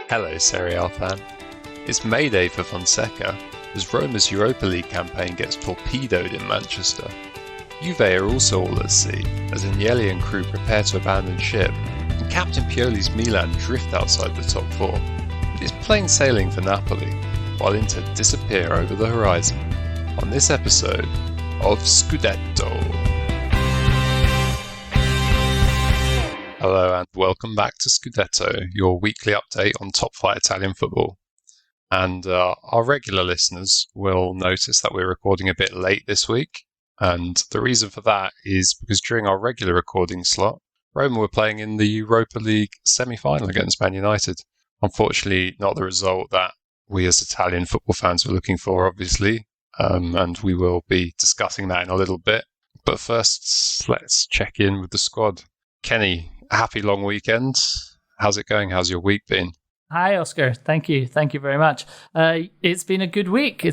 Hello, Serie A fan. It's May Day for Fonseca as Roma's Europa League campaign gets torpedoed in Manchester. Juve are also all at sea as Agnelli and crew prepare to abandon ship, and Captain Pioli's Milan drift outside the top four. It is plain sailing for Napoli, while Inter disappear over the horizon. On this episode of Scudetto. Hello and welcome back to Scudetto, your weekly update on top flight Italian football. And our regular listeners will notice that we're recording a bit late this week. And the reason for that is because during our regular recording slot, Roma were playing in the Europa League semi-final against Man United. Unfortunately, not the result that we as Italian football fans were looking for, obviously. And we will be discussing that in a little bit. But first, let's check in with the squad. Kenny, happy long weekend. How's it going? How's your week been? Hi, Oscar. Thank you. Thank you very much. It's been a good week.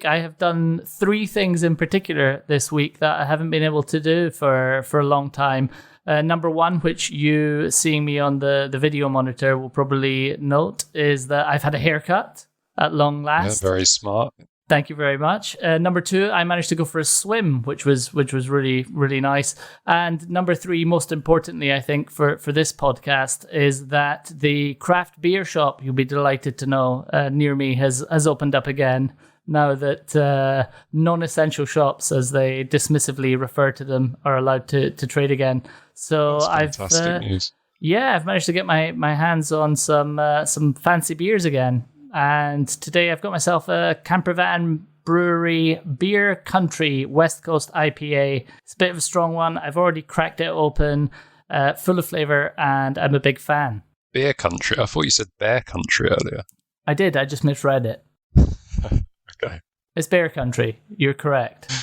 I have done three things in particular this week that I haven't been able to do for a long time. Number one, which you seeing me on the video monitor will probably note, is that I've had a haircut at long last. Yeah, very smart. Thank you very much. Number two, I managed to go for a swim, which was really, really nice. And number three, most importantly, I think, for this podcast, is that the craft beer shop, you'll be delighted to know, near me has opened up again, now that non-essential shops, as they dismissively refer to them, are allowed to trade again. So That's fantastic news. Yeah, I've managed to get my hands on some fancy beers again. And today I've got myself a Campervan Brewery Beer Country West Coast IPA. It's a bit of a strong one. I've already cracked it open, full of flavour, and I'm a big fan. Beer Country? I thought you said Bear Country earlier. I did, I just misread it. Okay. It's Bear Country, you're correct.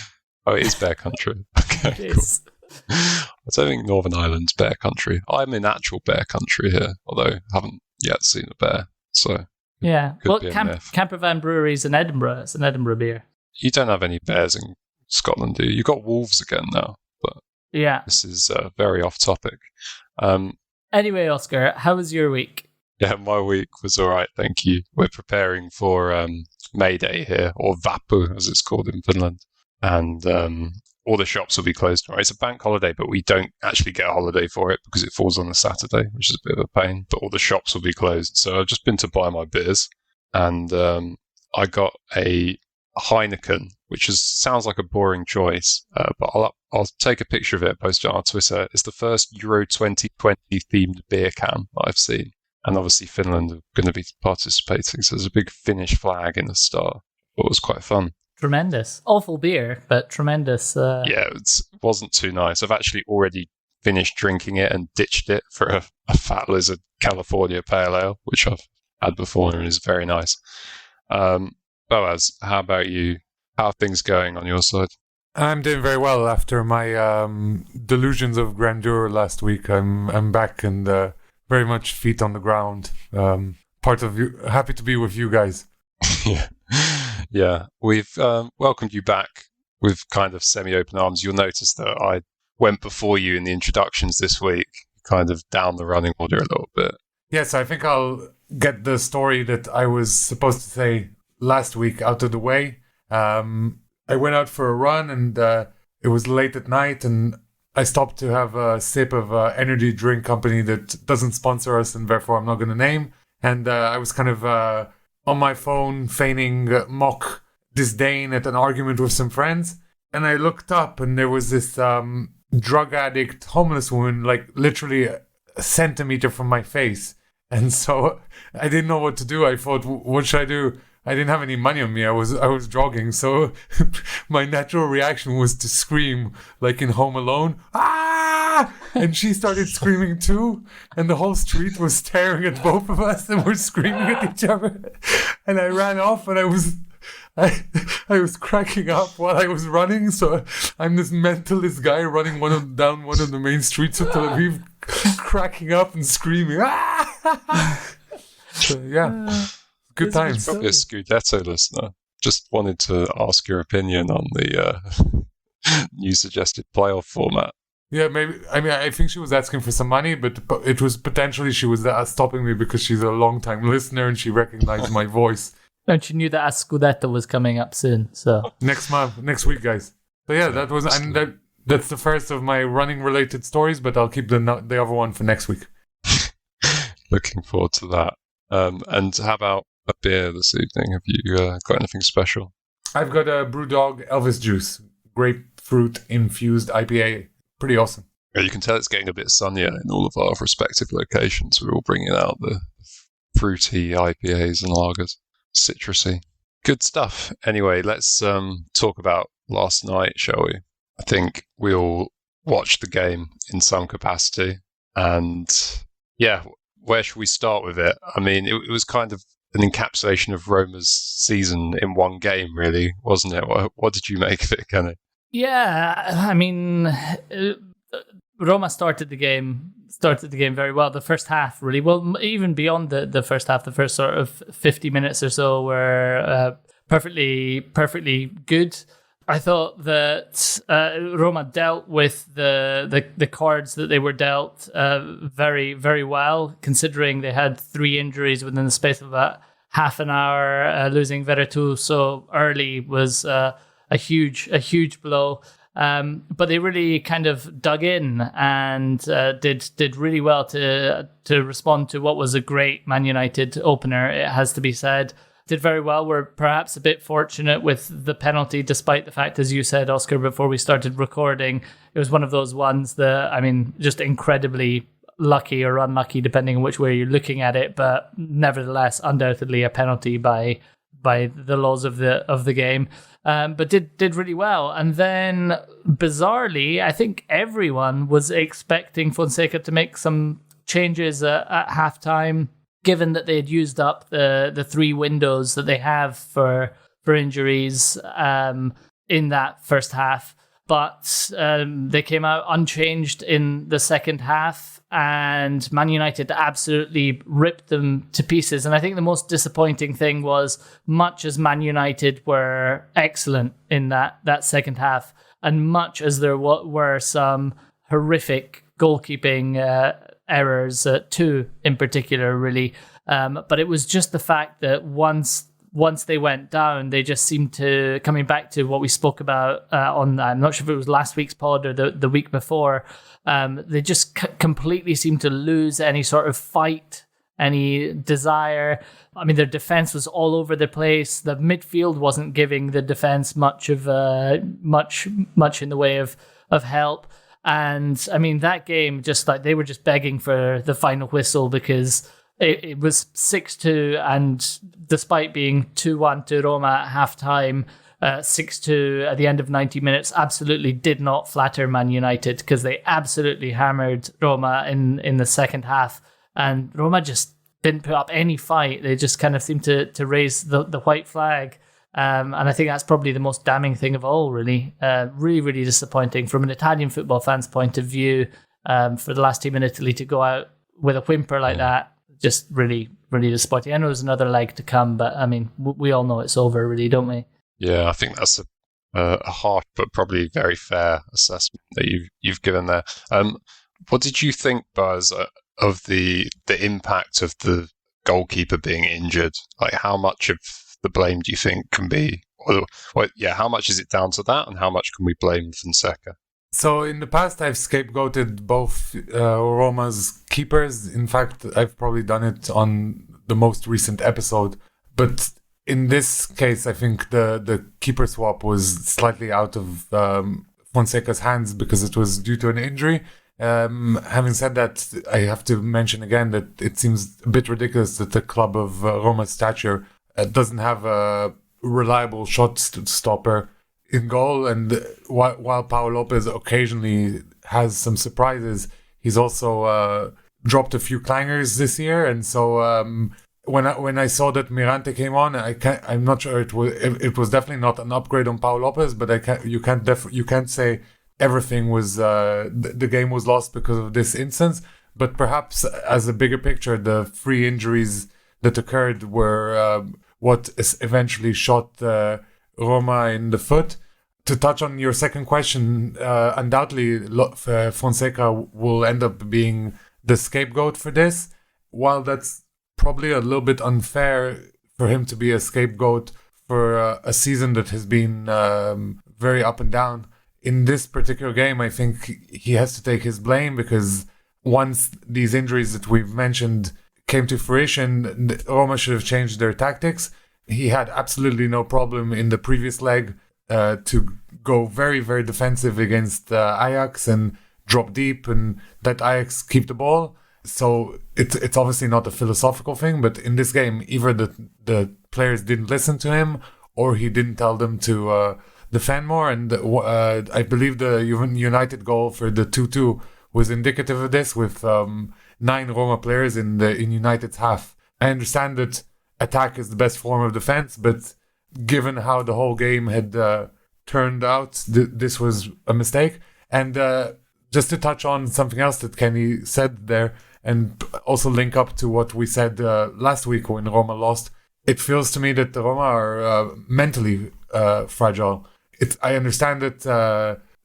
Oh, it is Bear Country. Okay, It cool. is. I don't think Northern Ireland's Bear Country. I'm in actual Bear Country here, although I haven't yet seen a bear, so... Yeah, Could well, be a myth. Campervan Brewery is in Edinburgh. It's an Edinburgh beer. You don't have any bears in Scotland, do you? You've got wolves again now, but Yeah. this is very off topic. Anyway, Oscar, how was your week? Yeah, my week was all right, thank you. We're preparing for May Day here, or Vappu, as it's called in Finland. And all the shops will be closed tomorrow. It's a bank holiday, but we don't actually get a holiday for it because it falls on a Saturday, which is a bit of a pain. But all the shops will be closed. So I've just been to buy my beers, and I got a Heineken, which sounds like a boring choice, but I'll take a picture of it, post it on our Twitter. It's the first Euro 2020 themed beer can that I've seen. And obviously Finland are going to be participating, so there's a big Finnish flag in the star. It was quite fun. Tremendous. Awful beer, but tremendous. Yeah, it wasn't too nice. I've actually already finished drinking it and ditched it for a Fat Lizard California Pale Ale, which I've had before and is very nice. Boaz, how about you? How are things going on your side? I'm doing very well after my delusions of grandeur last week. I'm back and very much feet on the ground. Part of you, happy to be with you guys. Yeah, we've welcomed you back with kind of semi-open arms. You'll notice that I went before you in the introductions this week, kind of down the running order a little bit. Yes, I think I'll get the story that I was supposed to say last week out of the way. I went out for a run and it was late at night and I stopped to have a sip of an energy drink company that doesn't sponsor us and therefore I'm not going to name. And I was kind of... on my phone, feigning mock disdain at an argument with some friends. And I looked up and there was this drug addict, homeless woman, like literally a centimeter from my face. And so I didn't know what to do. I thought, what should I do? I didn't have any money on me. I was jogging. So my natural reaction was to scream like in Home Alone. Ah! And she started screaming too. And the whole street was staring at both of us and we're screaming at each other. And I ran off and I was cracking up while I was running. So I'm this mentalist guy running down one of the main streets of Tel Aviv, cracking up and screaming. Ah! So, yeah. Good times. Probably a Scudetto listener. Just wanted to ask your opinion on the new suggested playoff format. Yeah, maybe. I mean, I think she was asking for some money, but it was potentially she was stopping me because she's a long-time listener and she recognized my voice. And she knew that a Scudetto was coming up soon. So next week, guys. So yeah, that was that's the first of my running-related stories, but I'll keep the other one for next week. Looking forward to that. And how about a beer this evening? Have you got anything special? I've got a Brewdog Elvis Juice, grapefruit infused IPA. Pretty awesome. Yeah, you can tell it's getting a bit sunnier in all of our respective locations. We're all bringing out the fruity IPAs and lagers, citrusy. Good stuff. Anyway, let's talk about last night, shall we? I think we all watched the game in some capacity. And yeah, where should we start with it? I mean, it was kind of an encapsulation of Roma's season in one game, really, wasn't it? What did you make of it, Kenny? Yeah, I mean, Roma started the game very well. The first half, really well, even beyond the first half, the first sort of 50 minutes or so were perfectly good. I thought that Roma dealt with the cards that they were dealt very, very well, considering they had 3 injuries within the space of about half an hour. Losing Veretout so early was a huge blow. But they really kind of dug in and did really well to respond to what was a great Man United opener, it has to be said. Did very well. We're perhaps a bit fortunate with the penalty, despite the fact, as you said, Oscar, before we started recording, it was one of those ones that, I mean, just incredibly lucky or unlucky, depending on which way you're looking at it, but nevertheless, undoubtedly a penalty by the laws of the game. But did really well. And then, bizarrely, I think everyone was expecting Fonseca to make some changes at halftime, given that they had used up the 3 windows that they have for injuries in that first half. But they came out unchanged in the second half, and Man United absolutely ripped them to pieces. And I think the most disappointing thing was, much as Man United were excellent in that second half, and much as there were some horrific goalkeeping errors, 2 in particular, really. But it was just the fact that once they went down, they just seemed to, coming back to what we spoke about on, I'm not sure if it was last week's pod or the week before, they just completely seemed to lose any sort of fight, any desire. I mean, their defense was all over the place. The midfield wasn't giving the defense much in the way of help. And I mean, that game, just like they were just begging for the final whistle, because it was 6-2, and despite being 2-1 to Roma at halftime, 6-2 at the end of 90 minutes absolutely did not flatter Man United, because they absolutely hammered Roma in the second half, and Roma just didn't put up any fight. They just kind of seemed to raise the white flag. And I think that's probably the most damning thing of all, really. Really, really disappointing from an Italian football fan's point of view, for the last team in Italy to go out with a whimper like that. Just really, really disappointing. I know there's another leg to come, but I mean, we all know it's over, really, don't we? Yeah, I think that's a harsh but probably very fair assessment that you've given there. What did you think, Buzz, of the impact of the goalkeeper being injured? Like, how much of the blame do you think can be, how much is it down to that, and how much can we blame Fonseca? So in the past, I've scapegoated both Roma's keepers. In fact, I've probably done it on the most recent episode. But in this case, I think the keeper swap was slightly out of Fonseca's hands because it was due to an injury. Having said that, I have to mention again that it seems a bit ridiculous that a club of Roma's stature doesn't have a reliable shot stopper in goal. And while Paul Lopez occasionally has some surprises, he's also dropped a few clangers this year. And so when I saw that Mirante came on, I'm not sure it was definitely not an upgrade on Paul Lopez, but you can't say everything was the game was lost because of this instance. But perhaps as a bigger picture, the 3 injuries that occurred were what eventually shot Roma in the foot. to touch on your second question, undoubtedly Fonseca will end up being the scapegoat for this. While that's probably a little bit unfair for him to be a scapegoat for a season that has been very up and down, in this particular game, I think he has to take his blame, because once these injuries that we've mentioned came to fruition, Roma should have changed their tactics. He had absolutely no problem in the previous leg to go very, very defensive against Ajax and drop deep and let Ajax keep the ball. So it's obviously not a philosophical thing, but in this game, either the players didn't listen to him or he didn't tell them to defend more. And I believe the United goal for the 2-2 was indicative of this, with 9 Roma players in United's half. I understand that attack is the best form of defense, but given how the whole game had turned out, this was a mistake. And just to touch on something else that Kenny said there, and also link up to what we said last week when Roma lost, it feels to me that the Roma are mentally fragile. I understand that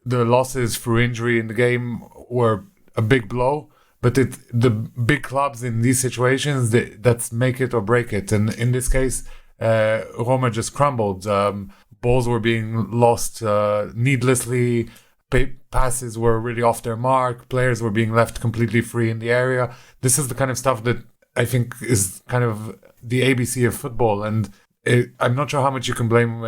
the losses through injury in the game were a big blow, but the big clubs in these situations, that's make it or break it. And in this case, Roma just crumbled. Balls were being lost needlessly. Passes were really off their mark. Players were being left completely free in the area. This is the kind of stuff that I think is kind of the ABC of football. And I'm not sure how much you can blame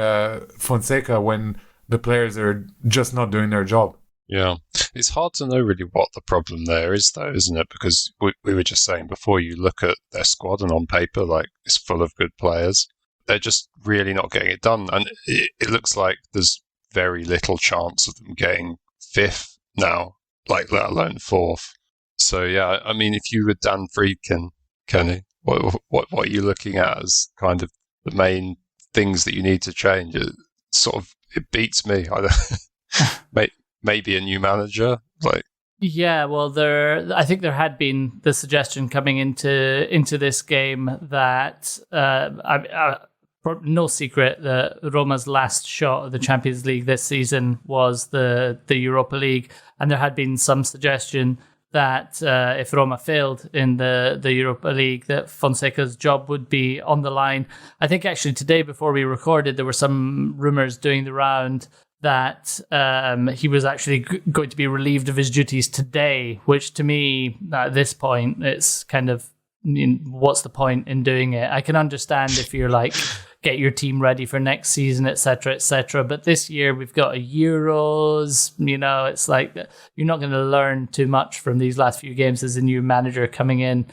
Fonseca when the players are just not doing their job. Yeah, it's hard to know really what the problem there is, though, isn't it? Because we were just saying before, you look at their squad and on paper, like, it's full of good players. They're just really not getting it done. And it looks like there's very little chance of them getting 5th now, like, let alone 4th. So, yeah, I mean, if you were Dan Friedkin, Kenny, what are you looking at as kind of the main things that you need to change? It beats me. Maybe a new manager, like. Yeah, well, I think there had been the suggestion coming into this game that no secret that Roma's last shot of the Champions League this season was the Europa League, and there had been some suggestion that if Roma failed in the Europa League, that Fonseca's job would be on the line. I think actually today, before we recorded, there were some rumours doing the round that he was actually going to be relieved of his duties today, which to me, at this point, it's kind of, what's the point in doing it? I can understand if you're like, get your team ready for next season, etc., etc. But this year we've got a Euros, it's like you're not going to learn too much from these last few games as a new manager coming in.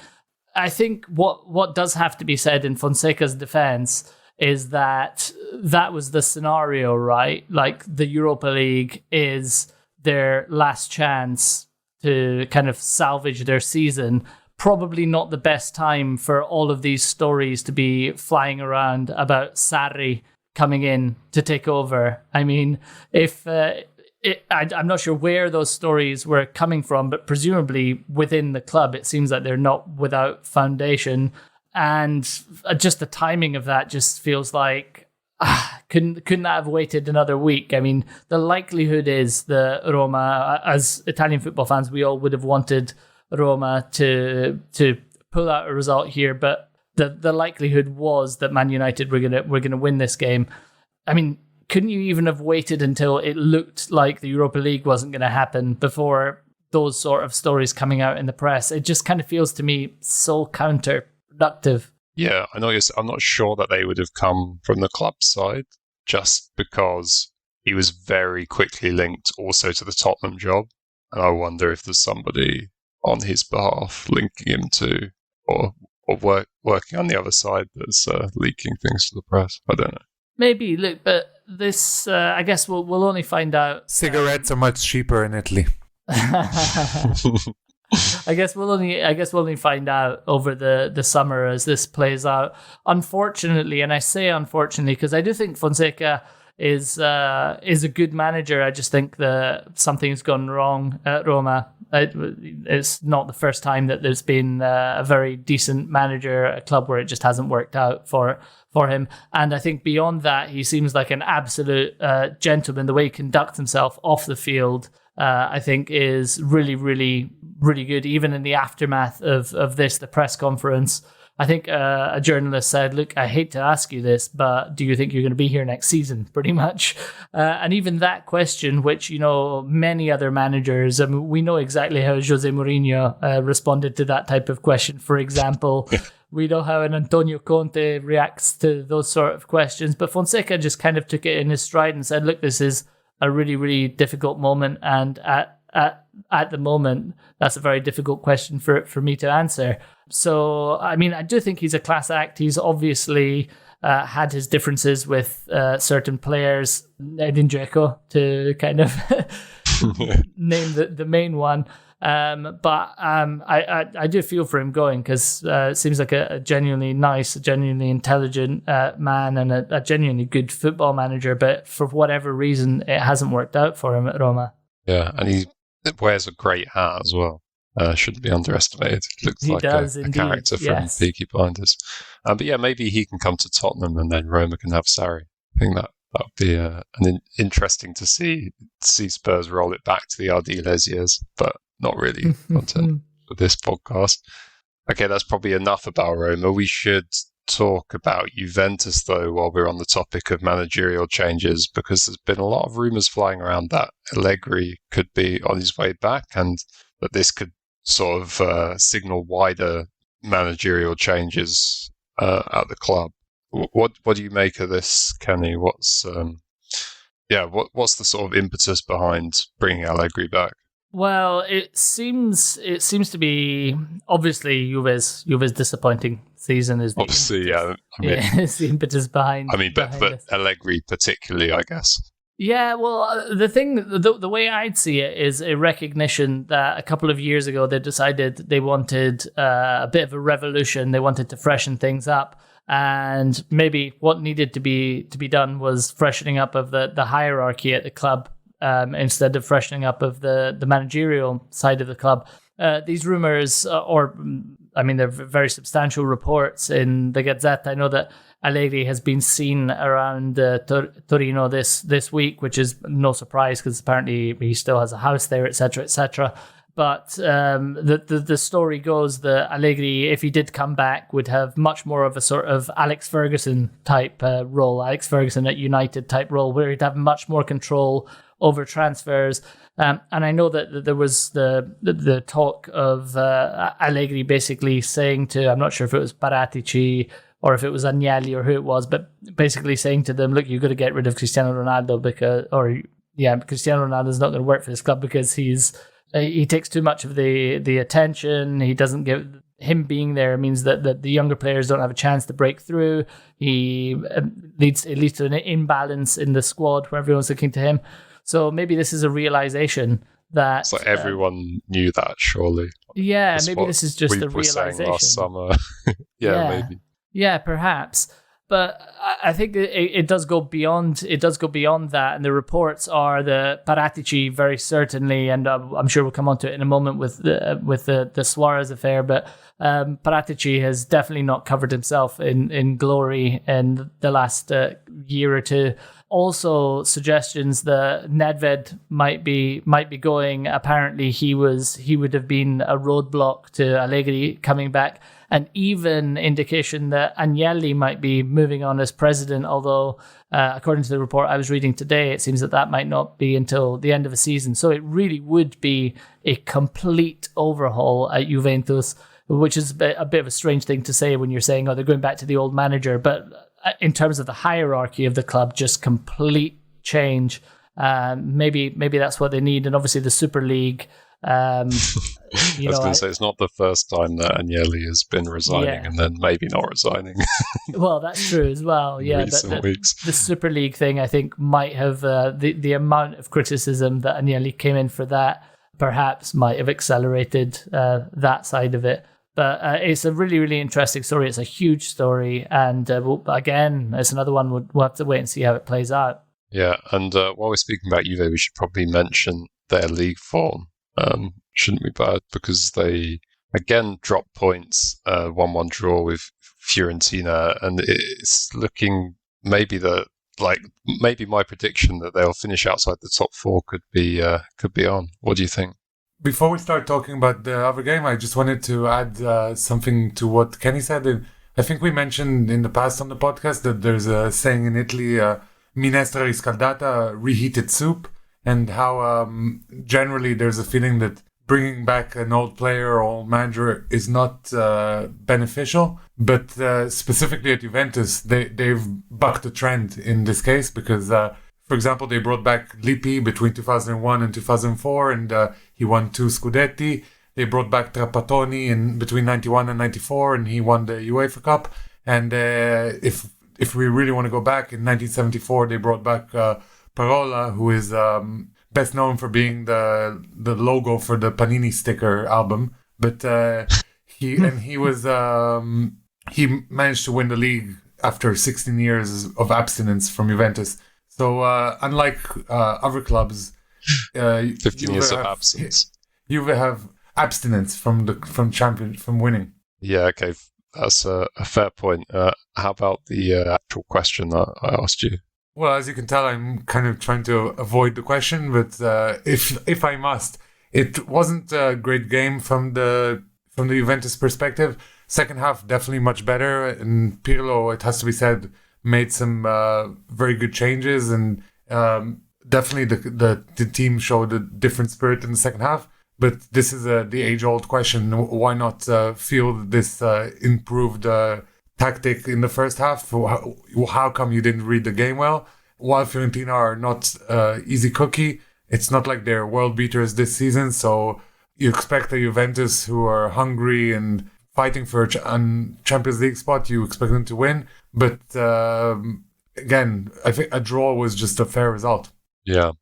I think what does have to be said in Fonseca's defense is that was the scenario, right? Like, the Europa League is their last chance to kind of salvage their season. Probably not the best time for all of these stories to be flying around about Sarri coming in to take over. I mean, I'm not sure where those stories were coming from, but presumably within the club, it seems like they're not without foundation. And just the timing of that just feels like, couldn't that have waited another week? I mean, the likelihood is that Roma, as Italian football fans, we all would have wanted Roma to pull out a result here, but the likelihood was that Man United were gonna win this game. I mean, couldn't you even have waited until it looked like the Europa League wasn't going to happen before those sort of stories coming out in the press? It just kind of feels to me so counterproductive. Yeah, I know. I'm not sure that they would have come from the club side, just because he was very quickly linked also to the Tottenham job, and I wonder if there's somebody on his behalf linking him to, or working on the other side that's leaking things to the press. I don't know. Maybe. Look, but this, I guess we'll only find out. Cigarettes are much cheaper in Italy. I guess we'll only find out over the summer as this plays out. Unfortunately, and I say unfortunately because I do think Fonseca is a good manager. I just think that something's gone wrong at Roma. It's not the first time that there's been a very decent manager at a club where it just hasn't worked out for him. And I think beyond that, he seems like an absolute gentleman. The way he conducts himself off the field, I think, is really, really, really good. Even in the aftermath of the press conference, I think a journalist said, "Look, I hate to ask you this, but do you think you're going to be here next season?" Pretty much. And even that question, which, many other managers, I mean, we know exactly how Jose Mourinho responded to that type of question, for example. We know how an Antonio Conte reacts to those sort of questions. But Fonseca just kind of took it in his stride and said, look, this is a really, really difficult moment. And at the moment, that's a very difficult question for me to answer. So, I mean, I do think he's a class act. He's obviously had his differences with certain players, Edin Dzeko, to kind of name the main one. But I do feel for him going, because it seems like a genuinely nice, a genuinely intelligent man and a genuinely good football manager. But for whatever reason, it hasn't worked out for him at Roma. Yeah, and he wears a great hat as well. Shouldn't be underestimated. Looks he like does, a character from Peaky Blinders. But yeah, maybe he can come to Tottenham and then Roma can have Sarri. I think that would be interesting to see Spurs roll it back to the Ardiles years, but not really content for this podcast. Okay, that's probably enough about Roma. We should talk about Juventus, though, while we're on the topic of managerial changes, because there's been a lot of rumours flying around that Allegri could be on his way back and that this could sort of signal wider managerial changes at the club. What do you make of this, Kenny? What's the sort of impetus behind bringing Allegri back? Well, it seems to be obviously Juve's disappointing season is obviously, yeah. It's the impetus behind. I mean, but Allegri particularly, I guess. Yeah, well, the way I'd see it is a recognition that a couple of years ago they decided they wanted a bit of a revolution. They wanted to freshen things up, and maybe what needed to be done was freshening up of the hierarchy at the club. Instead of freshening up of the managerial side of the club. These rumours, they're very substantial reports in the Gazzetta. I know that Allegri has been seen around Torino this week, which is no surprise because apparently he still has a house there, etc., etc. But the story goes that Allegri, if he did come back, would have much more of a sort of Alex Ferguson type role, Alex Ferguson at United type role, where he'd have much more control over transfers. And I know that there was the talk of Allegri basically saying to, I'm not sure if it was Paratici or if it was Agnelli or who it was, but basically saying to them, look, you've got to get rid of Cristiano Ronaldo Cristiano Ronaldo's not going to work for this club because he takes too much of the attention. He doesn't give... Him being there means that the younger players don't have a chance to break through. It leads to an imbalance in the squad where everyone's looking to him. So maybe this is a realization that... It's like everyone knew that, surely. Yeah, maybe this is just a realization. Saying last summer. Maybe. Yeah, perhaps. But I think it does go beyond. It does go beyond that, and the reports are that Paratici very certainly, and I'm sure we'll come on to it in a moment with the Suarez affair. But Paratici has definitely not covered himself in glory in the last year or two. Also, suggestions that Nedved might be going. Apparently, he would have been a roadblock to Allegri coming back. And even indication that Agnelli might be moving on as president, although according to the report I was reading today, it seems that might not be until the end of the season. So it really would be a complete overhaul at Juventus, which is a bit of a strange thing to say when you're saying, they're going back to the old manager. But in terms of the hierarchy of the club, just complete change. Maybe that's what they need. And obviously the Super League... I was going to say, it's not the first time that Agnelli has been resigning and then maybe not resigning. Well, that's true as well. Yeah, recent weeks. The Super League thing, I think, might have the amount of criticism that Agnelli came in for that perhaps might have accelerated that side of it. But it's a really, really interesting story. It's a huge story. And again, it's another one we'll have to wait and see how it plays out. Yeah, and while we're speaking about Juve, we should probably mention their league form. shouldn't be bad because they again dropped points, 1-1 draw with Fiorentina, and it's looking maybe my prediction that they'll finish outside the top four could be on. What do you think? Before we start talking about the other game, I just wanted to add something to what Kenny said. I think we mentioned in the past on the podcast that there's a saying in Italy, minestra riscaldata, reheated soup, and how generally there's a feeling that bringing back an old player or old manager is not beneficial. But specifically at Juventus, they've bucked the trend in this case because, for example, they brought back Lippi between 2001 and 2004, and he won 2 Scudetti. They brought back Trapattoni in between 91 and 94, and he won the UEFA Cup. And if we really want to go back, in 1974, they brought back Parola, who is best known for being the logo for the Panini sticker album. But he managed to win the league after 16 years of abstinence from Juventus. So unlike other clubs, 15 years of absence. Juve have abstinence from winning. Yeah, okay, that's a fair point. How about the actual question that I asked you? Well, as you can tell, I'm kind of trying to avoid the question, but if I must, it wasn't a great game from the Juventus perspective. Second half definitely much better, and Pirlo, it has to be said, made some very good changes, and definitely the team showed a different spirit in the second half. But this is the age-old question: why not field this improved tactic in the first half? How come you didn't read the game well? While Fiorentina are not easy cookie, it's not like they're world beaters this season. So you expect the Juventus, who are hungry and fighting for a Champions League spot, you expect them to win. But again, I think a draw was just a fair result. Yeah,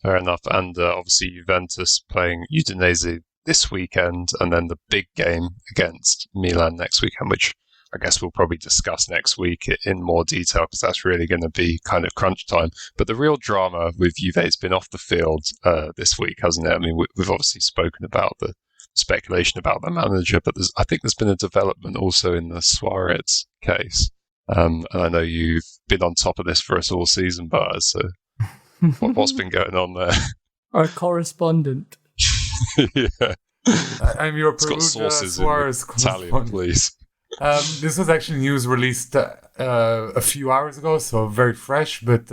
fair enough. And obviously Juventus playing Udinese this weekend, and then the big game against Milan next weekend, which I guess we'll probably discuss next week in more detail because that's really going to be kind of crunch time. But the real drama with Juve has been off the field this week, hasn't it? I mean, we've obviously spoken about the speculation about the manager, but I think there's been a development also in the Suarez case. And I know you've been on top of this for us all season, Boaz, so what's been going on there? Our correspondent. Yeah. I'm your Perugia Suarez Italian, please. This was actually news released a few hours ago, so very fresh. But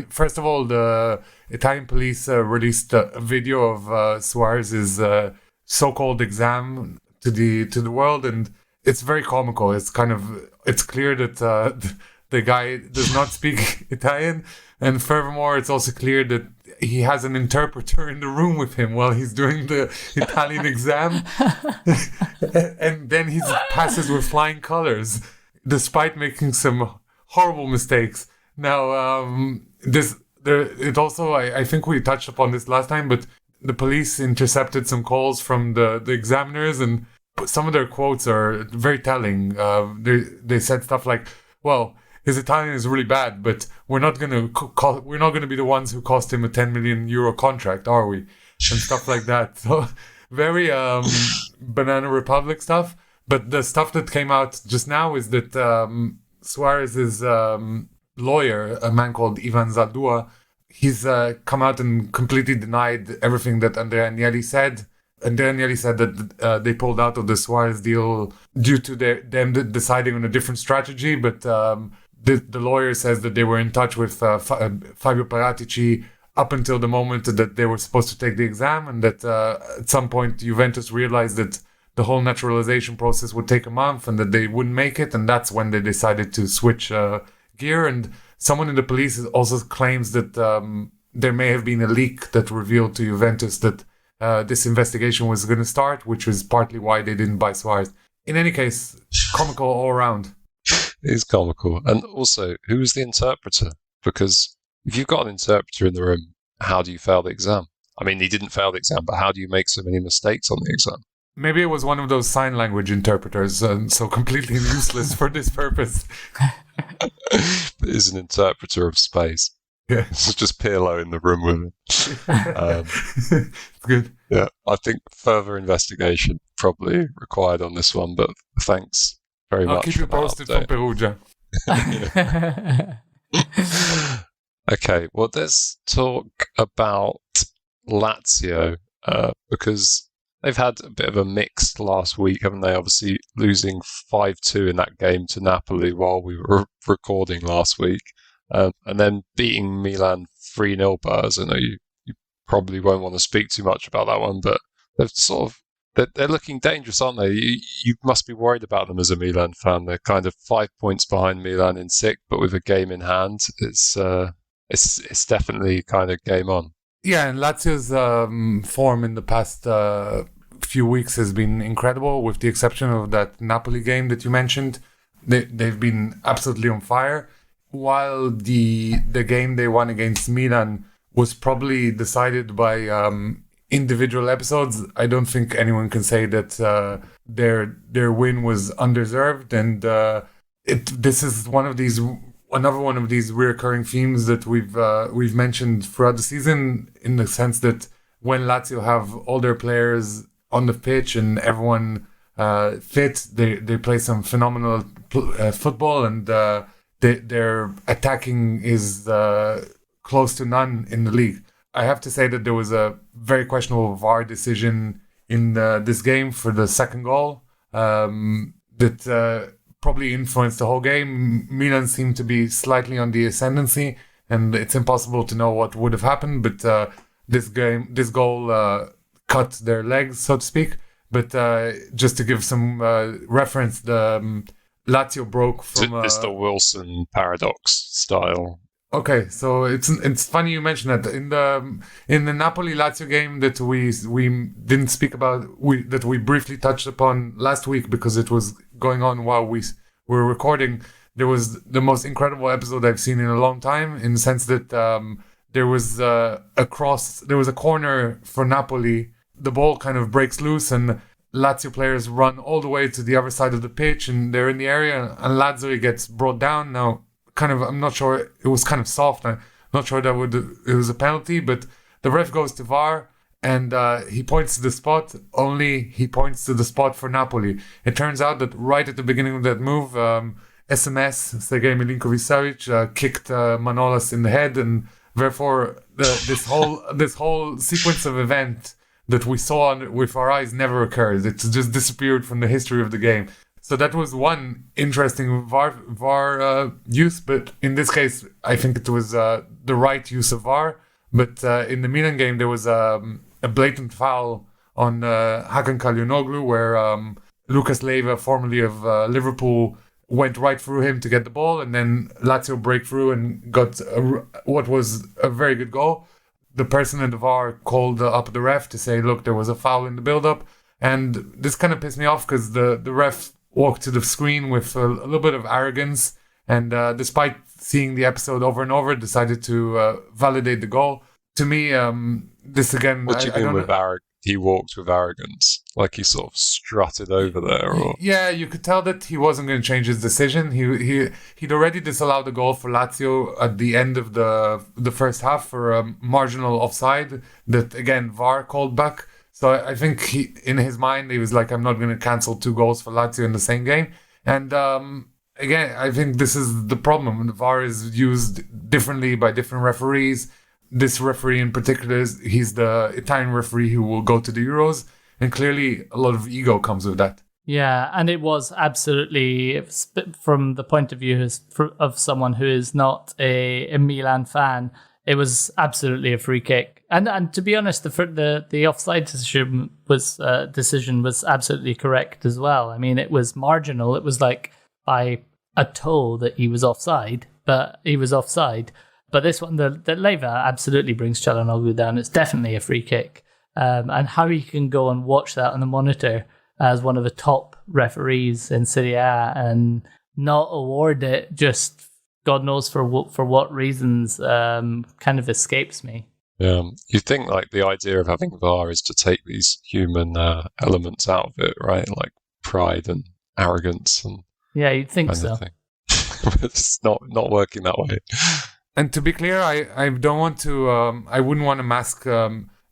first of all, the Italian police released a video of Suarez's so-called exam to the world, and it's very comical. It's clear that the guy does not speak Italian, and furthermore, it's also clear that he has an interpreter in the room with him while he's doing the Italian exam. And then he passes with flying colors, despite making some horrible mistakes. Now, I think we touched upon this last time, but the police intercepted some calls from the examiners, and some of their quotes are very telling. They said stuff like, well, his Italian is really bad, but we're not going to be the ones who cost him a 10 million euro contract, are we? And stuff like that. So very Banana Republic stuff. But the stuff that came out just now is that Suarez's lawyer, a man called Ivan Zaldua, he's come out and completely denied everything that Andrea Agnelli said. Andrea Agnelli said that they pulled out of the Suarez deal due to them deciding on a different strategy, but the lawyer says that they were in touch with Fabio Paratici up until the moment that they were supposed to take the exam, and that at some point Juventus realized that the whole naturalization process would take a month and that they wouldn't make it, and that's when they decided to switch gear. And someone in the police also claims that there may have been a leak that revealed to Juventus that this investigation was going to start, which was partly why they didn't buy Suarez. In any case, comical all around. It is comical. And also, who was the interpreter? Because if you've got an interpreter in the room, how do you fail the exam? I mean, he didn't fail the exam, but how do you make so many mistakes on the exam? Maybe it was one of those sign language interpreters, so completely useless for this purpose. It is an interpreter of space. Yeah. It's just Pirlo in the room with him. Good. Yeah, I think further investigation probably required on this one, but thanks very much. I'll keep you posted from Perugia. Okay, well, let's talk about Lazio because they've had a bit of a mixed last week, haven't they? Obviously, losing 5-2 in that game to Napoli while we were recording last week, and then beating Milan 3-0. Buzz, I know you probably won't want to speak too much about that one, but they're looking dangerous, aren't they? You must be worried about them as a Milan fan. They're kind of 5 points behind Milan in sixth, but with a game in hand, it's definitely kind of game on. Yeah, and Lazio's form in the past few weeks has been incredible, with the exception of that Napoli game that you mentioned. They've been absolutely on fire. While the game they won against Milan was probably decided by individual episodes, I don't think anyone can say that their win was undeserved. And this is another one of these recurring themes that we've mentioned throughout the season, in the sense that when Lazio have all their players on the pitch and everyone fit, they play some phenomenal football, and their attacking is close to none in the league. I have to say that there was a very questionable VAR decision in this game for the second goal that probably influenced the whole game. Milan seemed to be slightly on the ascendancy, and it's impossible to know what would have happened, but this goal cut their legs, so to speak. But just to give some reference, the Lazio broke from... It's the Wilson paradox style. Okay, so it's funny you mention that. In the Napoli Lazio game that we didn't speak about, that we briefly touched upon last week because it was going on while we were recording, there was the most incredible episode I've seen in a long time, in the sense that there was a corner for Napoli. The ball kind of breaks loose and Lazio players run all the way to the other side of the pitch, and they're in the area, and Lazio gets brought down. Now, I'm not sure, it was kind of soft. I'm not sure it was a penalty, but the ref goes to VAR and he points to the spot. Only he points to the spot for Napoli. It turns out that right at the beginning of that move, SMS, Sergej Milinkovic-Savic, kicked Manolas in the head, and therefore this whole sequence of events that we saw with our eyes never occurred. It just disappeared from the history of the game. So that was one interesting VAR use, but in this case, I think it was the right use of VAR. But in the Milan game, there was a blatant foul on Hakan Calhanoglu, where Lucas Leiva, formerly of Liverpool, went right through him to get the ball, and then Lazio break through and got what was a very good goal. The person in the VAR called up the ref to say, look, there was a foul in the build-up. And this kind of pissed me off because the ref walked to the screen with a little bit of arrogance, and despite seeing the episode over and over, decided to validate the goal. To me, this again... What do you mean with arrogance? He walked with arrogance, like he sort of strutted over there, or... Yeah, you could tell that he wasn't going to change his decision. He'd already disallowed the goal for Lazio at the end of the first half for a marginal offside that, again, VAR called back. So I think in his mind, he was like, I'm not going to cancel 2 goals for Lazio in the same game. And again, I think this is the problem. The VAR is used differently by different referees. This referee in particular, he's the Italian referee who will go to the Euros. And clearly, a lot of ego comes with that. Yeah, and it was absolutely, from the point of view of someone who is not a Milan fan, it was absolutely a free kick. And to be honest, the offside decision was absolutely correct as well. I mean, it was marginal. It was like by a toe that he was offside, but he was offside. But this one, the Leiva absolutely brings Calhanoglu down. It's definitely a free kick. And how you can go and watch that on the monitor as one of the top referees in Serie A and not award it, just God knows for what reasons, kind of escapes me. Yeah, you think like the idea of having VAR is to take these human elements out of it, right? Like pride and arrogance and yeah, you'd think so. But it's not working that way. And to be clear, I don't want to. I wouldn't want to mask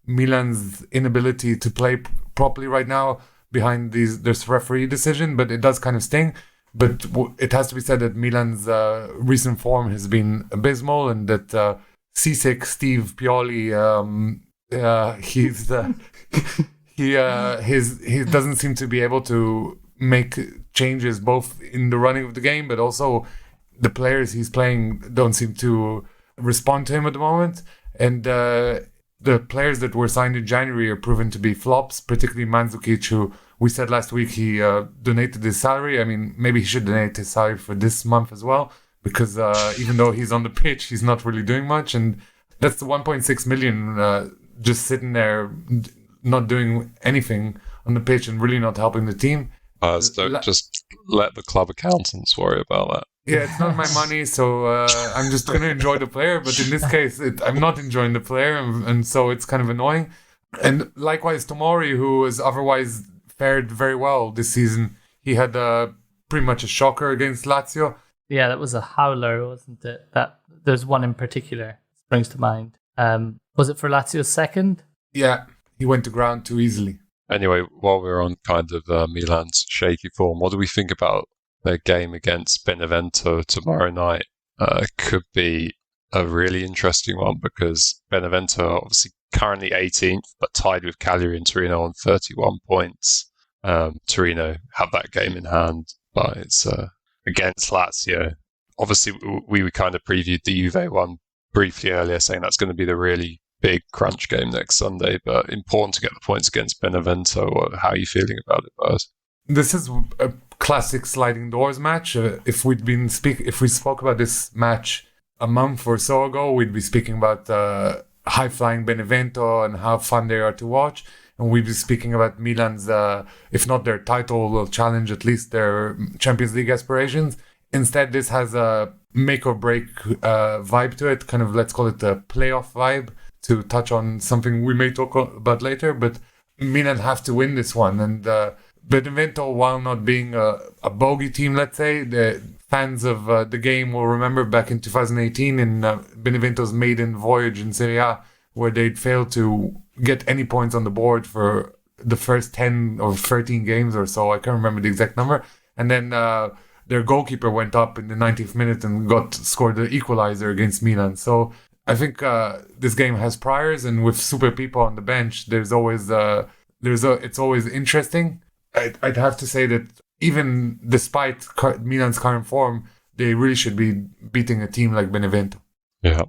Milan's inability to play properly right now behind this referee decision, but it does kind of sting. But it has to be said that Milan's recent form has been abysmal, and that Sick Stef Pioli, he doesn't seem to be able to make changes both in the running of the game, but also the players he's playing don't seem to respond to him at the moment. And the players that were signed in January are proven to be flops, particularly Mandzukic, who we said last week he donated his salary. I mean, maybe he should donate his salary for this month as well, because even though he's on the pitch, he's not really doing much. And that's the 1.6 million just sitting there, not doing anything on the pitch and really not helping the team. Just let the club accountants worry about that. Yeah, it's not my money, so I'm just going to enjoy the player. But in this case, I'm not enjoying the player, and so it's kind of annoying. And likewise, Tomori, who has otherwise fared very well this season, he had pretty much a shocker against Lazio. Yeah, that was a howler, wasn't it? There's one in particular that springs to mind. Was it for Lazio's second? Yeah, he went to ground too easily. Anyway, while we're on kind of Milan's shaky form, what do we think about their game against Benevento tomorrow night? Could be a really interesting one, because Benevento are obviously currently 18th, but tied with Cagliari and Torino on 31 points. Torino have that game in hand, but it's against Lazio. Obviously, we kind of previewed the Juve one briefly earlier, saying that's going to be the really big crunch game next Sunday, but important to get the points against Benevento. How are you feeling about it, Boaz? This is a classic sliding doors match. If we spoke about this match a month or so ago, we'd be speaking about high-flying Benevento and how fun they are to watch, and we'd be speaking about Milan's, if not their title challenge, at least their Champions League aspirations. Instead, this has a make-or-break vibe to it, kind of, let's call it a playoff vibe, to touch on something we may talk about later. But Milan have to win this one, and Benevento, while not being a bogey team, let's say, the fans of the game will remember back in 2018 in Benevento's maiden voyage in Serie A, where they'd failed to get any points on the board for the first 10 or 13 games or so. I can't remember the exact number. And then their goalkeeper went up in the 90th minute and scored the equalizer against Milan. So I think this game has priors, and with super people on the bench, it's always interesting. I'd have to say that even despite Milan's current form, they really should be beating a team like Benevento. Yeah,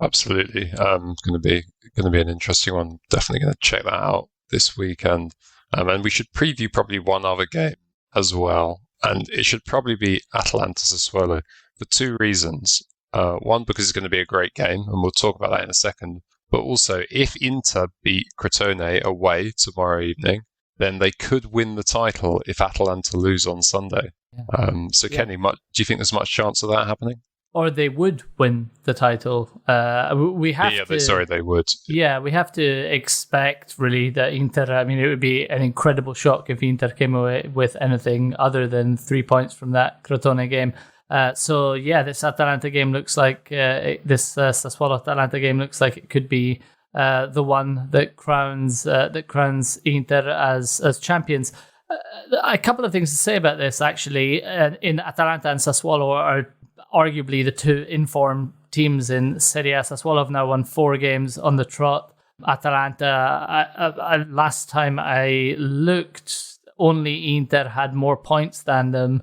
absolutely. Going to be an interesting one. Definitely going to check that out this weekend. And we should preview probably one other game as well, and it should probably be Atalanta Sassuolo for two reasons. One, because it's going to be a great game, and we'll talk about that in a second. But also, if Inter beat Crotone away tomorrow evening, then they could win the title if Atalanta lose on Sunday. Yeah. Kenny, do you think there's much chance of that happening? Or they would win the title. We have to. They would. Yeah, we have to expect really that Inter. I mean, it would be an incredible shock if Inter came away with anything other than 3 points from that Crotone game. This Atalanta game looks like this Sassuolo Atalanta game looks like it could be the one that crowns Inter as champions. A couple of things to say about this, actually. In Atalanta and Sassuolo are arguably the two informed teams in Serie A. Sassuolo have now won 4 games on the trot. Atalanta, last time I looked, only Inter had more points than them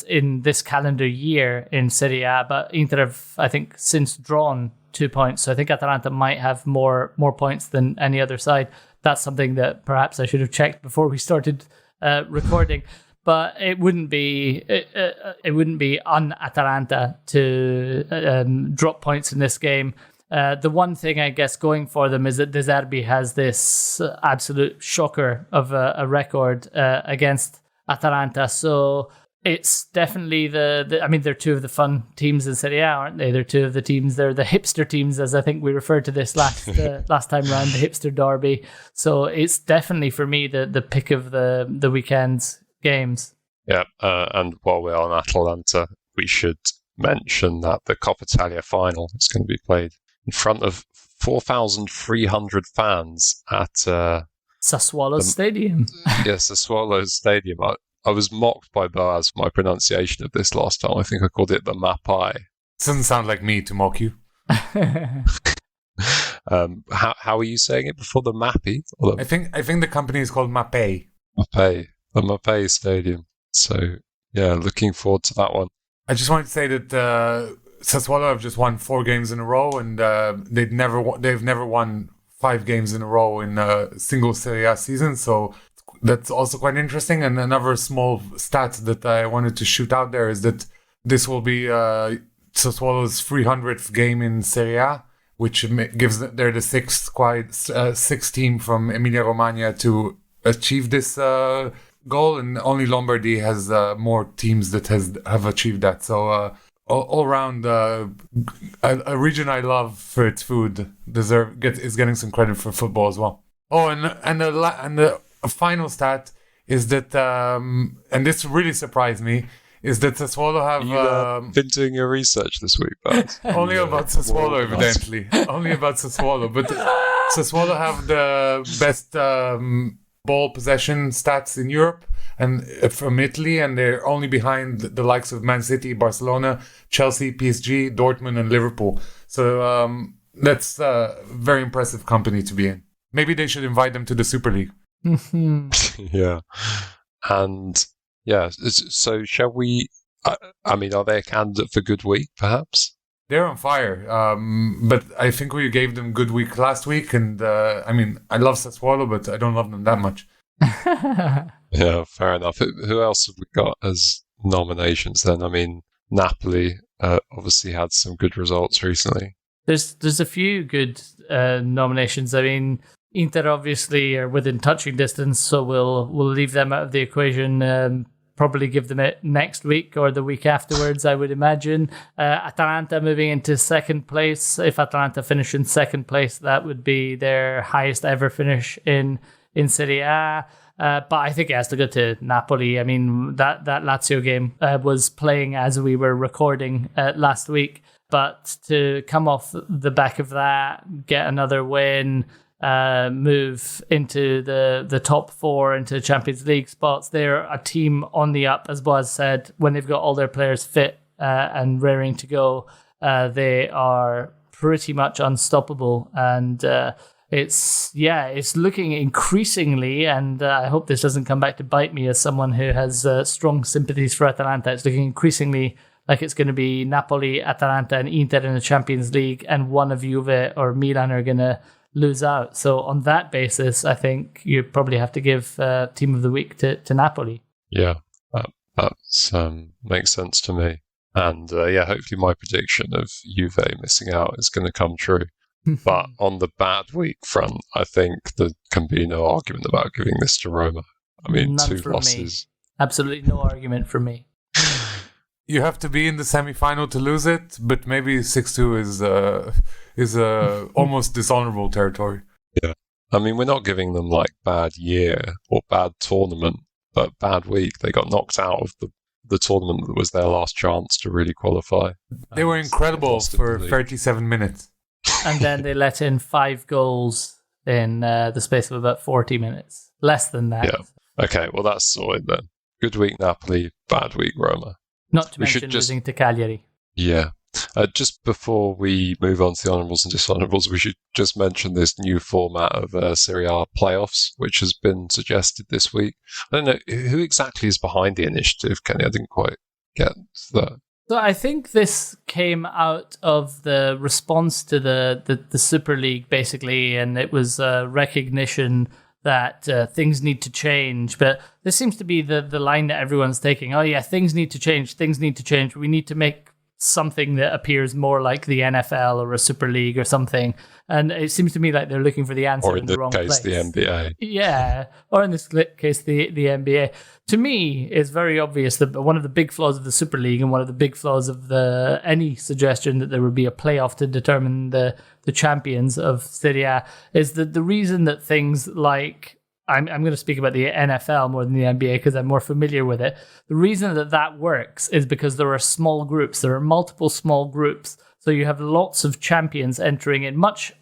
in this calendar year in Serie A, but Inter have, I think, since drawn 2 points. So I think Atalanta might have more points than any other side. That's something that perhaps I should have checked before we started recording. But it wouldn't be on Atalanta to drop points in this game. The one thing I guess going for them is that De Zerbi has this absolute shocker of a record against Atalanta. So it's definitely they're two of the fun teams in Serie A, aren't they? They're two of the teams. They're the hipster teams, as I think we referred to this last time round, the Hipster Derby. So it's definitely for me the pick of the weekend's games. Yeah, and while we're on Atalanta, we should mention that the Coppa Italia final is going to be played in front of 4,300 fans at Sassuolo Stadium. Yes, Sassuolo Stadium. I was mocked by Boaz for my pronunciation of this last time. I think I called it the Mapai. Doesn't sound like me to mock you. How are you saying it before? The Mappy? Or the... I think the company is called Mapei. Mapai. The Mapai Stadium. So, yeah, looking forward to that one. I just wanted to say that Sassuolo have just won 4 games in a row, and they've never won 5 games in a row in a single Serie A season. So that's also quite interesting. And another small stat that I wanted to shoot out there is that this will be Sassuolo's 300th game in Serie A, which gives they're the sixth team from Emilia-Romagna to achieve this goal, and only Lombardy has more teams that have achieved that. So all around, a region I love for its food is getting some credit for football as well. Oh, and the final stat is that, and this really surprised me, is that Sassuolo have... You've been doing your research this week, but only about Sassuolo, evidently. Only about Sassuolo. But Sassuolo have the best ball possession stats in Europe and from Italy, and they're only behind the likes of Man City, Barcelona, Chelsea, PSG, Dortmund, and Liverpool. So that's a very impressive company to be in. Maybe they should invite them to the Super League. Yeah. And... yeah, so shall we... I mean, are they a candidate for good week, perhaps? They're on fire, but I think we gave them good week last week, and I mean, I love Sassuolo, but I don't love them that much. Yeah, fair enough. Who else have we got as nominations then? I mean, Napoli obviously had some good results recently. There's a few good nominations. I mean, Inter obviously are within touching distance, so we'll leave them out of the equation. Probably give them it next week or the week afterwards, I would imagine. Atalanta moving into second place. If Atalanta finish in second place, that would be their highest ever finish in Serie A. But I think it has to go to Napoli. I mean, that Lazio game was playing as we were recording last week. But to come off the back of that, get another win, move into the top 4 into Champions League spots. They're a team on the up, as Boaz said. When they've got all their players fit and raring to go, they are pretty much unstoppable. And it's looking increasingly, and I hope this doesn't come back to bite me as someone who has strong sympathies for Atalanta. It's looking increasingly like it's going to be Napoli, Atalanta, and Inter in the Champions League, and one of Juve or Milan are going to lose out. So on that basis, I think you probably have to give Team of the Week to Napoli. Yeah, that makes sense to me. And hopefully my prediction of Juve missing out is going to come true. But on the bad week front, I think there can be no argument about giving this to Roma. I mean, None 2 from losses. Me. Absolutely no argument for me. You have to be in the semi-final to lose it, but maybe 6-2 is almost dishonourable territory. Yeah. I mean, we're not giving them like bad year or bad tournament, but bad week. They got knocked out of the tournament that was their last chance to really qualify. They were incredible for 37 minutes. And then they let in 5 goals in the space of about 40 minutes. Less than that. Yeah. Okay, well, that's sorted then. Good week, Napoli. Bad week, Roma. Not to mention losing to Cagliari. Yeah. Just before we move on to the honourables and dishonourables, we should just mention this new format of Serie A playoffs, which has been suggested this week. I don't know, who exactly is behind the initiative, Kenny? I didn't quite get that. So I think this came out of the response to the Super League, basically, and it was recognition that things need to change. But this seems to be the line that everyone's taking. Oh yeah, things need to change. Things need to change. We need to make something that appears more like the NFL or a Super League or something. And it seems to me like they're looking for the answer in the wrong place. Or in this case, the NBA. Yeah, or in this case, the NBA. To me, it's very obvious that one of the big flaws of the Super League and one of the big flaws of any suggestion that there would be a playoff to determine the champions of Serie A is that the reason that things like I'm going to speak about the NFL more than the NBA because I'm more familiar with it. The reason that works is because there are small groups. There are multiple small groups. So you have lots of champions entering in, much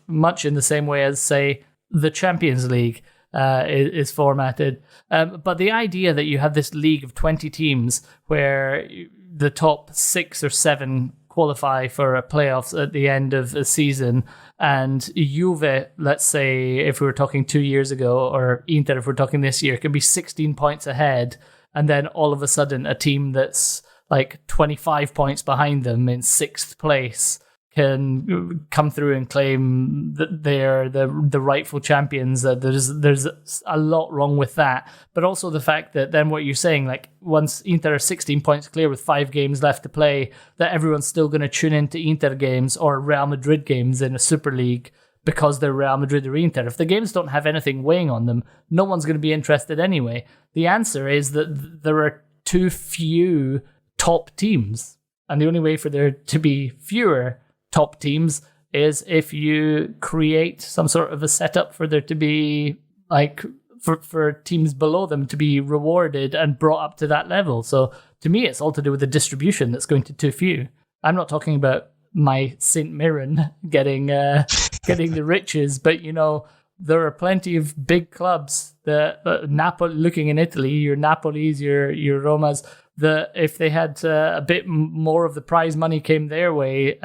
in the same way as, say, the Champions League is formatted. But the idea that you have this league of 20 teams where the top 6 or 7 qualify for a playoffs at the end of a season, and Juve, let's say, if we were talking 2 years ago, or Inter, if we're talking this year, can be 16 points ahead, and then all of a sudden a team that's like 25 points behind them in 6th place can come through and claim that they're the rightful champions. There's a lot wrong with that. But also the fact that then what you're saying, like once Inter are 16 points clear with 5 games left to play, that everyone's still going to tune into Inter games or Real Madrid games in a Super League because they're Real Madrid or Inter. If the games don't have anything weighing on them, no one's going to be interested anyway. The answer is that there are too few top teams. And the only way for there to be fewer top teams is if you create some sort of a setup for there to be like for teams below them to be rewarded and brought up to that level. So to me, it's all to do with the distribution that's going to too few. I'm not talking about my St. Mirren getting the riches, but you know, there are plenty of big clubs. The Napoli, looking in Italy, your Napolis, your Romas. If they had a bit more of the prize money came their way,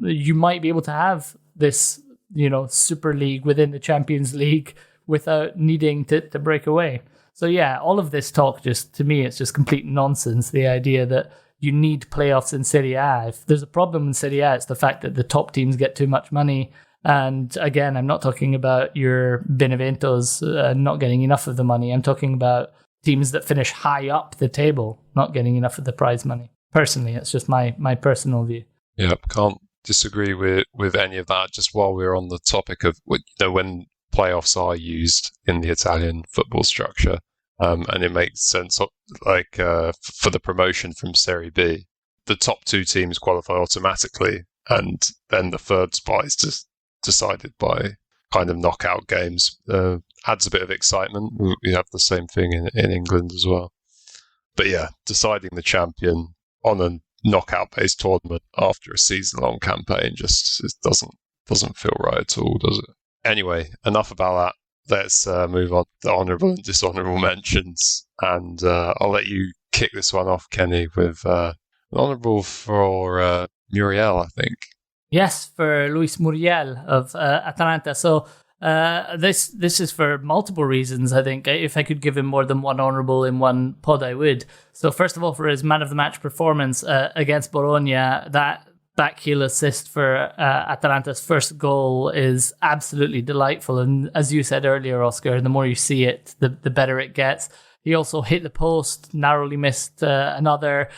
you might be able to have this, you know, Super League within the Champions League without needing to break away. So yeah, all of this talk, just to me, it's just complete nonsense. The idea that you need playoffs in Serie A. If there's a problem in Serie A, it's the fact that the top teams get too much money. And again, I'm not talking about your Beneventos not getting enough of the money. I'm talking about teams that finish high up the table not getting enough of the prize money. Personally, it's just my personal view. Yeah, can't disagree with any of that. Just while we're on the topic of, you know, when playoffs are used in the Italian football structure, and it makes sense, like for the promotion from Serie B, the top 2 teams qualify automatically, and then the third spot is just decided by kind of knockout games. Adds a bit of excitement. We have the same thing in England as well. But yeah, deciding the champion on a knockout-based tournament after a season-long campaign just doesn't feel right at all, does it? Anyway, enough about that. Let's move on to the honourable and dishonourable mentions. And I'll let you kick this one off, Kenny, with an honourable for Muriel, I think. Yes, for Luis Muriel of Atalanta. So this is for multiple reasons. I think if I could give him more than one honourable in one pod, I would. So first of all, for his man of the match performance against Bologna, that back heel assist for Atalanta's first goal is absolutely delightful. And as you said earlier, Oscar, the more you see it, the better it gets. He also hit the post, narrowly missed another,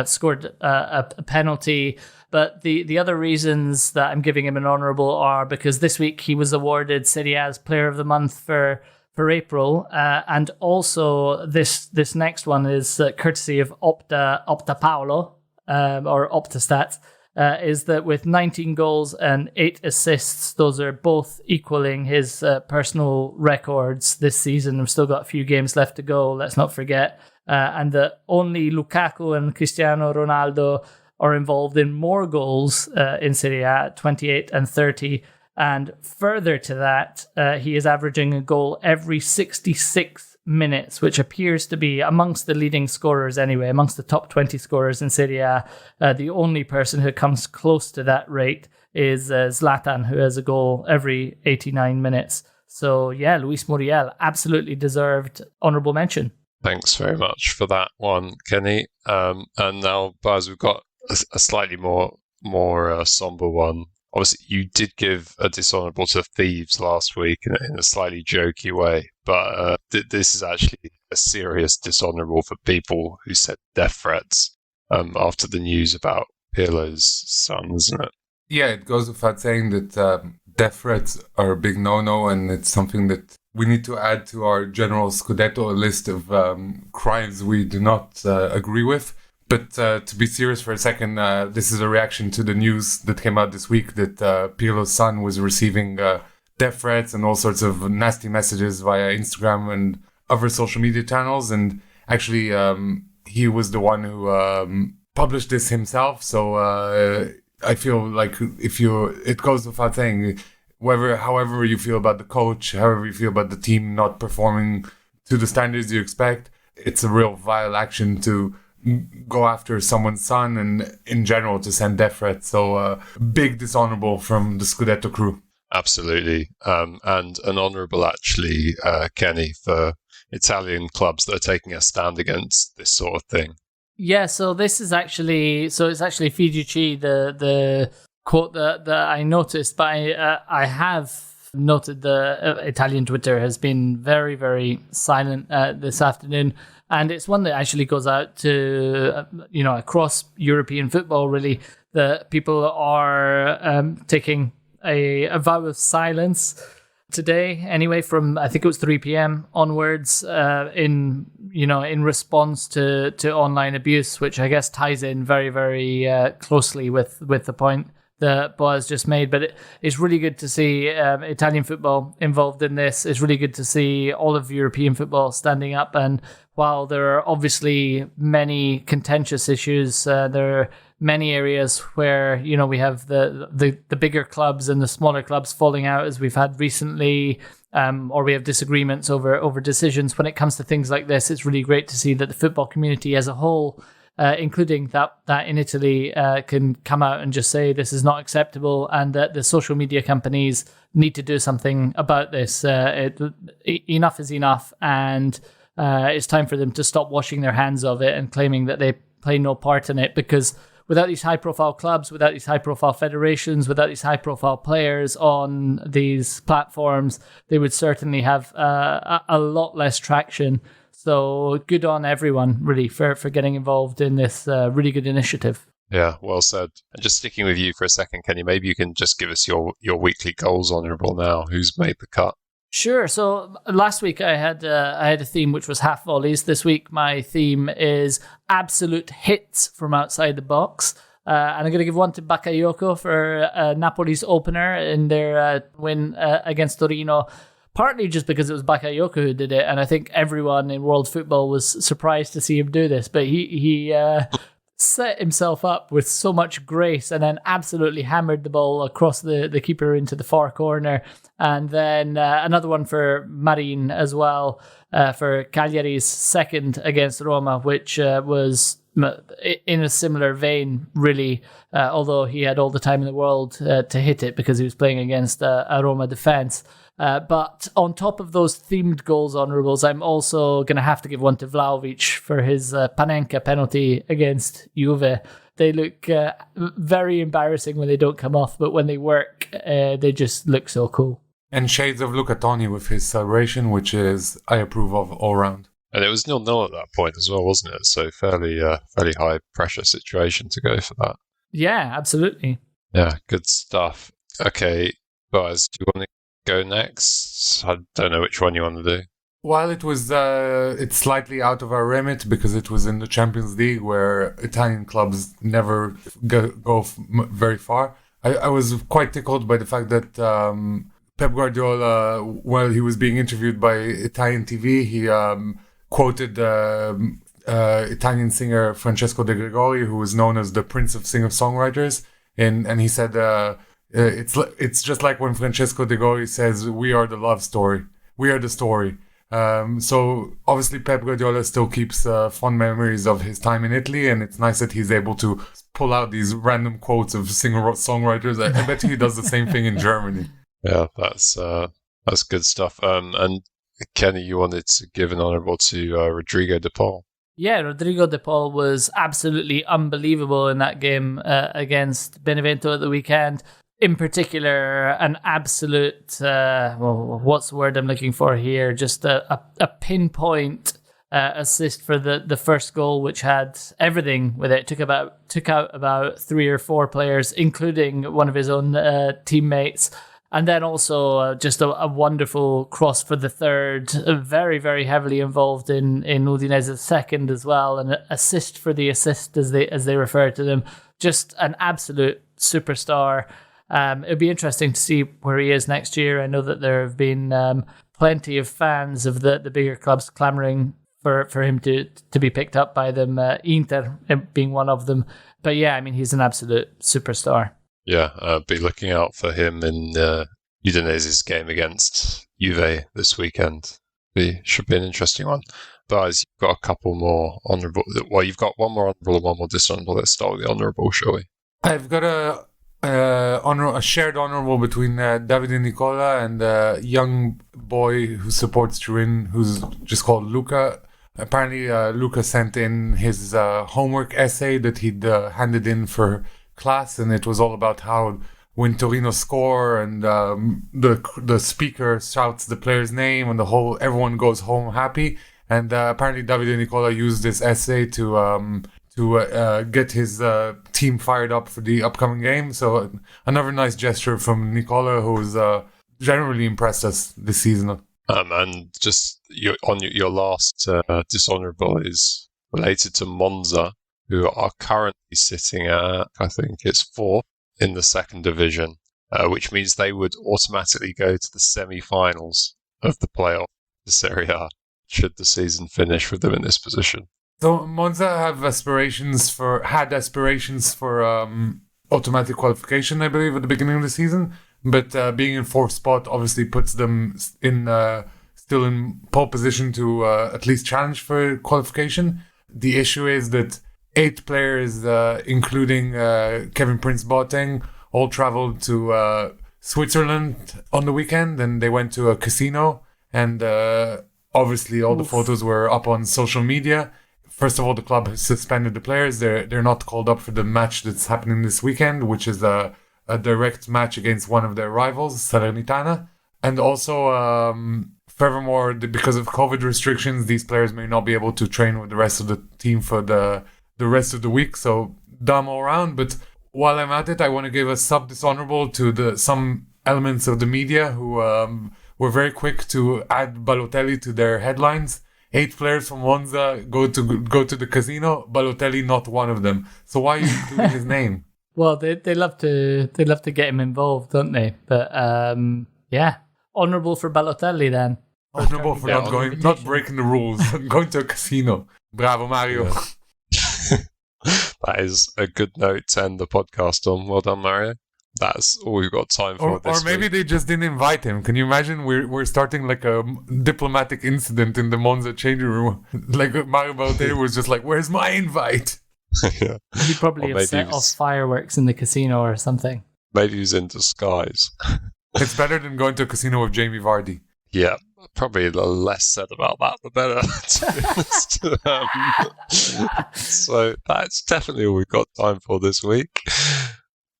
scored a penalty. But the other reasons that I'm giving him an honourable are because this week he was awarded Serie A's Player of the Month for April, and also this next one is courtesy of Opta Paolo or Optastat. Is that with 19 goals and 8 assists, those are both equaling his personal records this season. We've still got a few games left to go, let's not forget. And that only Lukaku and Cristiano Ronaldo are involved in more goals in Serie A, 28 and 30. And further to that, he is averaging a goal every 66 minutes, which appears to be amongst the leading scorers anyway, amongst the top 20 scorers in Serie A. The only person who comes close to that rate is Zlatan, who has a goal every 89 minutes. So yeah, Luis Muriel, absolutely deserved honourable mention. Thanks very much for that one, Kenny. And now, Baz, we've got a slightly more somber one. Obviously, you did give a dishonourable to Thieves last week in a slightly jokey way, but this is actually a serious dishonourable for people who said death threats after the news about Pirlo's son, isn't it? Yeah, it goes without saying that death threats are a big no-no, and it's something that we need to add to our general Scudetto list of crimes we do not agree with. But to be serious for a second, this is a reaction to the news that came out this week that Pirlo's son was receiving death threats and all sorts of nasty messages via Instagram and other social media channels. And actually, he was the one who published this himself. So I feel like it goes without saying, however you feel about the coach, however you feel about the team not performing to the standards you expect, it's a real vile action to go after someone's son and in general to send death threats. So big dishonourable from the Scudetto crew. Absolutely. And an honourable, actually, Kenny, for Italian clubs that are taking a stand against this sort of thing. Yeah, so this is actually, it's actually Fiduci, the quote that I noticed, but I have noted the Italian Twitter has been very, very silent this afternoon. And it's one that actually goes out to, across European football, really. The people are taking a vow of silence today, anyway, from I think it was 3 p.m. onwards, in response to online abuse, which I guess ties in very, very closely with the point that Boaz just made. But it's really good to see Italian football involved in this. It's really good to see all of European football standing up. And while there are obviously many contentious issues, there are many areas where we have the bigger clubs and the smaller clubs falling out, as we've had recently, or we have disagreements over decisions. When it comes to things like this, it's really great to see that the football community as a whole, including that in Italy, can come out and just say this is not acceptable, and that the social media companies need to do something about this. Enough is enough, and it's time for them to stop washing their hands of it and claiming that they play no part in it, because without these high-profile clubs, without these high-profile federations, without these high-profile players on these platforms, they would certainly have a lot less traction. So good on everyone, really, for getting involved in this really good initiative. Yeah, well said. And just sticking with you for a second, Kenny, maybe you can just give us your weekly goals honourable now. Who's made the cut? Sure. So last week I had a theme which was half volleys. This week my theme is absolute hits from outside the box. And I'm going to give one to Bakayoko for Napoli's opener in their win against Torino. Partly just because it was Bakayoko who did it, and I think everyone in world football was surprised to see him do this. But he set himself up with so much grace and then absolutely hammered the ball across the keeper into the far corner. And then another one for Marin as well, for Cagliari's second against Roma, which was in a similar vein, really, although he had all the time in the world to hit it because he was playing against a Roma defence. But on top of those themed goals honourables, I'm also going to have to give one to Vlahovic for his Panenka penalty against Juve. They look very embarrassing when they don't come off, but when they work, they just look so cool. And shades of Luca Toni with his celebration, which is I approve of all round. And it was 0-0 at that point as well, wasn't it? So fairly high pressure situation to go for that. Yeah, absolutely. Yeah, good stuff. Okay, Boaz, do you want to go next? I don't know which one you want to do. While it was, it's slightly out of our remit because it was in the Champions League where Italian clubs never go very far. I was quite tickled by the fact that Pep Guardiola, while he was being interviewed by Italian TV, he quoted Italian singer Francesco De Gregori, who was known as the Prince of Singer-Songwriters, and he said it's just like when Francesco De Gregori says, "We are the love story, we are the story." So obviously Pep Guardiola still keeps fond memories of his time in Italy, and it's nice that he's able to pull out these random quotes of singer-songwriters. I bet he does the same thing in Germany. Yeah, that's good stuff. And Kenny, you wanted to give an honourable to Rodrigo De Paul. Yeah, Rodrigo De Paul was absolutely unbelievable in that game against Benevento at the weekend. In particular, an absolute, what's the word I'm looking for here? Just a pinpoint assist for the first goal, which had everything with it. Took out about 3 or 4 players, including one of his own teammates. And then also just a wonderful cross for the third, very, very heavily involved in Udinese's second as well, an assist for the assist as they refer to them. Just an absolute superstar. it'll be interesting to see where he is next year. I know that there have been plenty of fans of the bigger clubs clamoring for him to be picked up by them, Inter being one of them. But yeah, I mean, he's an absolute superstar. Yeah, be looking out for him in Udinese's game against Juve this weekend. Should be an interesting one. But you've got a couple more honourable. Well, you've got one more honourable and one more dishonourable. Let's start with the honourable, shall we? I've got a shared honourable between Davide Nicola and a young boy who supports Turin, who's just called Luca. Apparently, Luca sent in his homework essay that he'd handed in for class, and it was all about how when Torino score and the speaker shouts the player's name and everyone goes home happy. And apparently Davide Nicola used this essay to get his team fired up for the upcoming game. So another nice gesture from Nicola, who's generally impressed us this season. And just your last dishonourable is related to Monza, who are currently sitting at, I think it's 4th in the second division, which means they would automatically go to the semi-finals of the playoff, the Serie A, should the season finish with them in this position. So Monza had aspirations for automatic qualification, I believe, at the beginning of the season. But being in 4th spot obviously puts them still in pole position to at least challenge for qualification. The issue is that 8 players, including Kevin Prince Boateng, all traveled to Switzerland on the weekend, and they went to a casino. And obviously, all the photos were up on social media. First of all, the club has suspended the players. They're not called up for the match that's happening this weekend, which is a direct match against one of their rivals, Salernitana. And also, furthermore, because of COVID restrictions, these players may not be able to train with the rest of the team for the rest of the week. So dumb all around. But while I'm at it, I want to give a sub-dishonourable to some elements of the media who were very quick to add Balotelli to their headlines. 8 players from Monza go to the casino. Balotelli not one of them. So why are you including his name? Well, they love to get him involved, don't they? But yeah, honourable for Balotelli then. Honourable for not breaking the rules, going to a casino. Bravo, Mario. Yeah. That is a good note to end the podcast on. Well done, Mario. That's all we've got time for this Or maybe week. they just didn't invite him. Can you imagine? We're starting like a diplomatic incident in the Monza changing room. Like Mario Balotelli was just like, "Where's my invite?" Yeah. He probably have set off fireworks in the casino or something. Maybe he's in disguise. It's better than going to a casino with Jamie Vardy. Yeah, probably the less said about that, the better, to be honest. So that's definitely all we've got time for this week.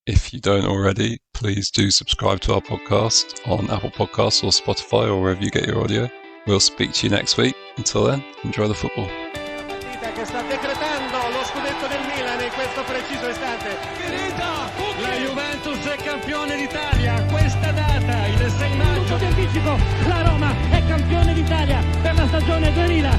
If you don't already, please do subscribe to our podcast on Apple Podcasts or Spotify or wherever you get your audio. We'll speak to you next week. Until then, enjoy the football. Che sta decretando lo scudetto del Milan in questo preciso istante. La Juventus è campione d'Italia. Questa data, il 6 maggio. Anticipo, la Roma è campione d'Italia per la stagione 2000.